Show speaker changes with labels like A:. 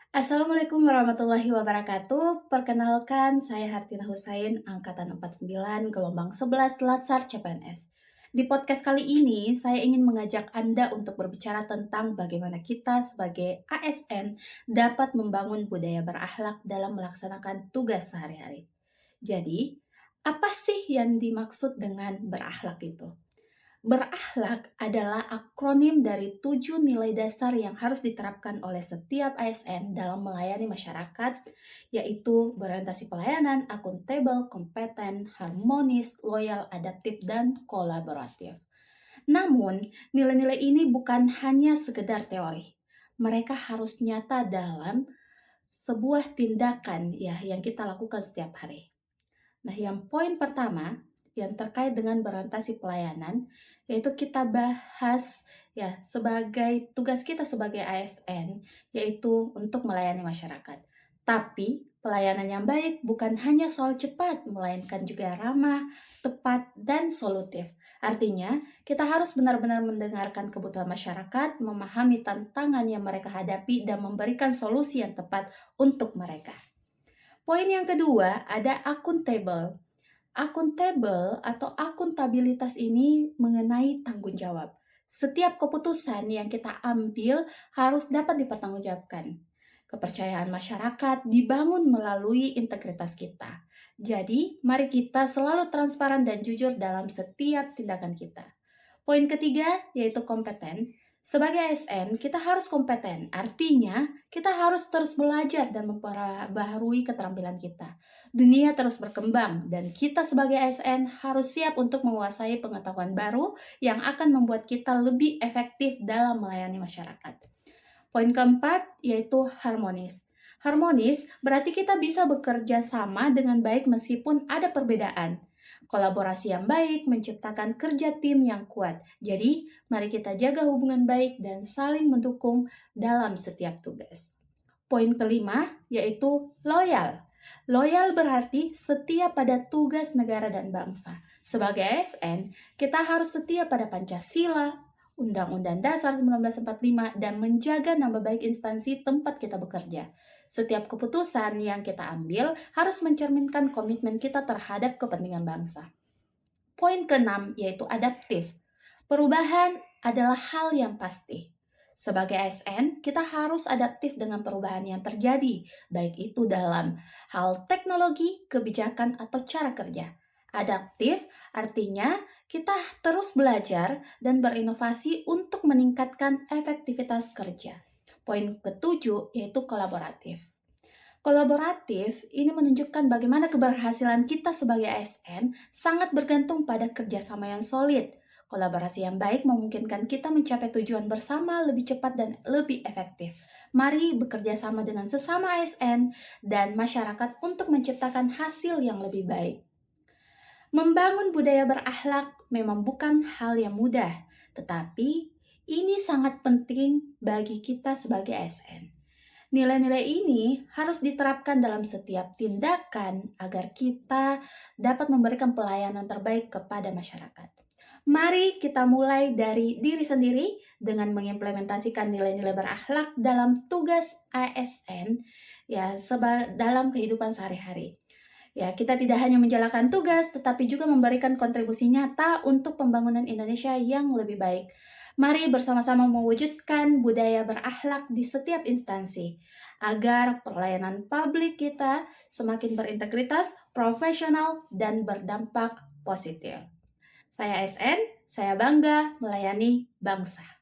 A: Assalamualaikum warahmatullahi wabarakatuh. Perkenalkan, saya Hartina Husain, angkatan 49, gelombang 11, Latsar CPNS. Di podcast kali ini, saya ingin mengajak Anda untuk berbicara tentang bagaimana kita sebagai ASN dapat membangun budaya berakhlak dalam melaksanakan tugas sehari-hari. Jadi, apa sih yang dimaksud dengan berakhlak itu? Berakhlak adalah akronim dari 7 nilai dasar yang harus diterapkan oleh setiap ASN dalam melayani masyarakat, yaitu berorientasi pelayanan, akuntabel, kompeten, harmonis, loyal, adaptif, dan kolaboratif. Namun, nilai-nilai ini bukan hanya sekedar teori. Mereka harus nyata dalam sebuah tindakan yang kita lakukan setiap hari. Nah, yang poin pertama yang terkait dengan berorientasi pelayanan, yaitu kita bahas sebagai tugas kita sebagai ASN, yaitu untuk melayani masyarakat. Tapi pelayanan yang baik bukan hanya soal cepat, melainkan juga ramah, tepat, dan solutif. Artinya, kita harus benar-benar mendengarkan kebutuhan masyarakat, memahami tantangan yang mereka hadapi, dan memberikan solusi yang tepat untuk mereka. Poin yang kedua ada akuntabel. Akuntabel atau akuntabilitas ini mengenai tanggung jawab. Setiap keputusan yang kita ambil harus dapat dipertanggungjawabkan. Kepercayaan masyarakat dibangun melalui integritas kita. Jadi, mari kita selalu transparan dan jujur dalam setiap tindakan kita. Poin ketiga yaitu kompeten. Sebagai ASN, kita harus kompeten. Artinya, kita harus terus belajar dan memperbaharui keterampilan kita. Dunia terus berkembang dan kita sebagai ASN harus siap untuk menguasai pengetahuan baru yang akan membuat kita lebih efektif dalam melayani masyarakat. Poin keempat yaitu harmonis. Harmonis berarti kita bisa bekerja sama dengan baik meskipun ada perbedaan. Kolaborasi yang baik menciptakan kerja tim yang kuat. Jadi, mari kita jaga hubungan baik dan saling mendukung dalam setiap tugas. Poin kelima yaitu loyal. Loyal berarti setia pada tugas negara dan bangsa. Sebagai ASN, kita harus setia pada Pancasila, Undang-Undang Dasar 1945, dan menjaga nama baik instansi tempat kita bekerja. Setiap keputusan yang kita ambil harus mencerminkan komitmen kita terhadap kepentingan bangsa. Poin keenam yaitu adaptif. Perubahan adalah hal yang pasti. Sebagai ASN, kita harus adaptif dengan perubahan yang terjadi, baik itu dalam hal teknologi, kebijakan, atau cara kerja. Adaptif artinya kita terus belajar dan berinovasi untuk meningkatkan efektivitas kerja. Poin ketujuh yaitu kolaboratif. Kolaboratif ini menunjukkan bagaimana keberhasilan kita sebagai ASN sangat bergantung pada kerjasama yang solid. Kolaborasi yang baik memungkinkan kita mencapai tujuan bersama lebih cepat dan lebih efektif. Mari bekerja sama dengan sesama ASN dan masyarakat untuk menciptakan hasil yang lebih baik. Membangun budaya berakhlak memang bukan hal yang mudah, tetapi ini sangat penting bagi kita sebagai ASN. Nilai-nilai ini harus diterapkan dalam setiap tindakan agar kita dapat memberikan pelayanan terbaik kepada masyarakat. Mari kita mulai dari diri sendiri dengan mengimplementasikan nilai-nilai berakhlak dalam tugas ASN dalam kehidupan sehari-hari. Kita tidak hanya menjalankan tugas tetapi juga memberikan kontribusi nyata untuk pembangunan Indonesia yang lebih baik. Mari bersama-sama mewujudkan budaya berakhlak di setiap instansi agar pelayanan publik kita semakin berintegritas, profesional, dan berdampak positif. Saya SN, saya bangga melayani bangsa.